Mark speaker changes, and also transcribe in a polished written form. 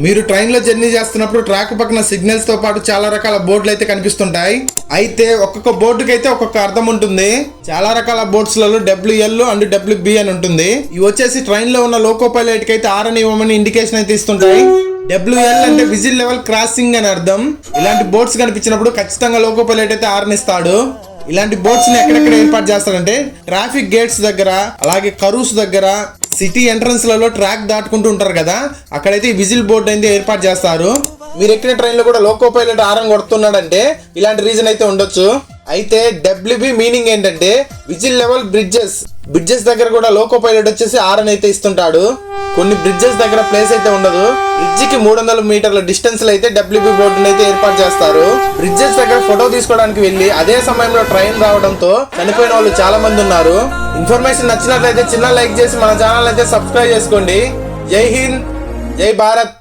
Speaker 1: మీరు ట్రైన్ లో జర్నీ చేస్తున్నప్పుడు ట్రాక్ పక్కన సిగ్నల్స్ తో పాటు చాలా రకాల బోర్డులు అయితే కనిపిస్తుంటాయి. అయితే ఒక్కొక్క బోర్డుకి అయితే ఒక్కొక్క అర్థం ఉంటుంది. చాలా రకాల బోర్డ్స్ లలో WL అండ్ WB అని ఉంటుంది. ఇవి వచ్చేసి ట్రైన్ లో ఉన్న లోకో పైలట్ కి అయితే R అని ఇవ్వమని ఇండికేషన్ అయితే ఇస్తుంటాయి. WL అంటే విజిల్ లెవెల్ క్రాసింగ్ అని అర్థం. ఇలాంటి బోర్డ్స్ కనిపించినప్పుడు ఖచ్చితంగా లోకో పైలట్ అయితే R ని ఇస్తాడు. ఇలాంటి బోర్డ్స్ ని ఎక్కడెక్కడ ఏర్పాటు చేస్తారంటే ట్రాఫిక్ గేట్స్ దగ్గర, అలాగే కరూస్ దగ్గర, సిటీ ఎంట్రన్స్ లలో ట్రాక్ దాటుకుంటూ ఉంటారు కదా, అక్కడైతే విజిల్ బోర్డ్ అయితే ఏర్పాటు చేస్తారు. మీరు ఎక్కిన ట్రైన్ లో కూడా లోకో పైలట్ ఆరం కొడుతున్నాడంటే ఇలాంటి రీజన్ అయితే ఉండొచ్చు. అయితే WB మీనింగ్ ఏంటంటే విజిల్ లెవెల్ బ్రిడ్జెస్ దగ్గర కూడా లోకో పైలట్ వచ్చేసి ఆరన్ అయితే ఇస్తుంటాడు. కొన్ని బ్రిడ్జెస్ దగ్గర ప్లేస్ అయితే ఉండదు. బ్రిడ్జ్ కి 300 మీటర్ల డిస్టెన్స్ లో అయితే WB బోర్డుని అయితే ఏర్పాటు చేస్తారు. బ్రిడ్జెస్ దగ్గర ఫోటో తీసుకోవడానికి వెళ్ళి అదే సమయంలో ట్రైన్ రావడంతో చనిపోయిన వాళ్ళు చాలా మంది ఉన్నారు. ఇన్ఫర్మేషన్ నచ్చినట్లయితే చిన్న లైక్ చేసి మన ఛానల్ అయితే సబ్స్క్రైబ్ చేసుకోండి. జై హింద్, జై భారత్.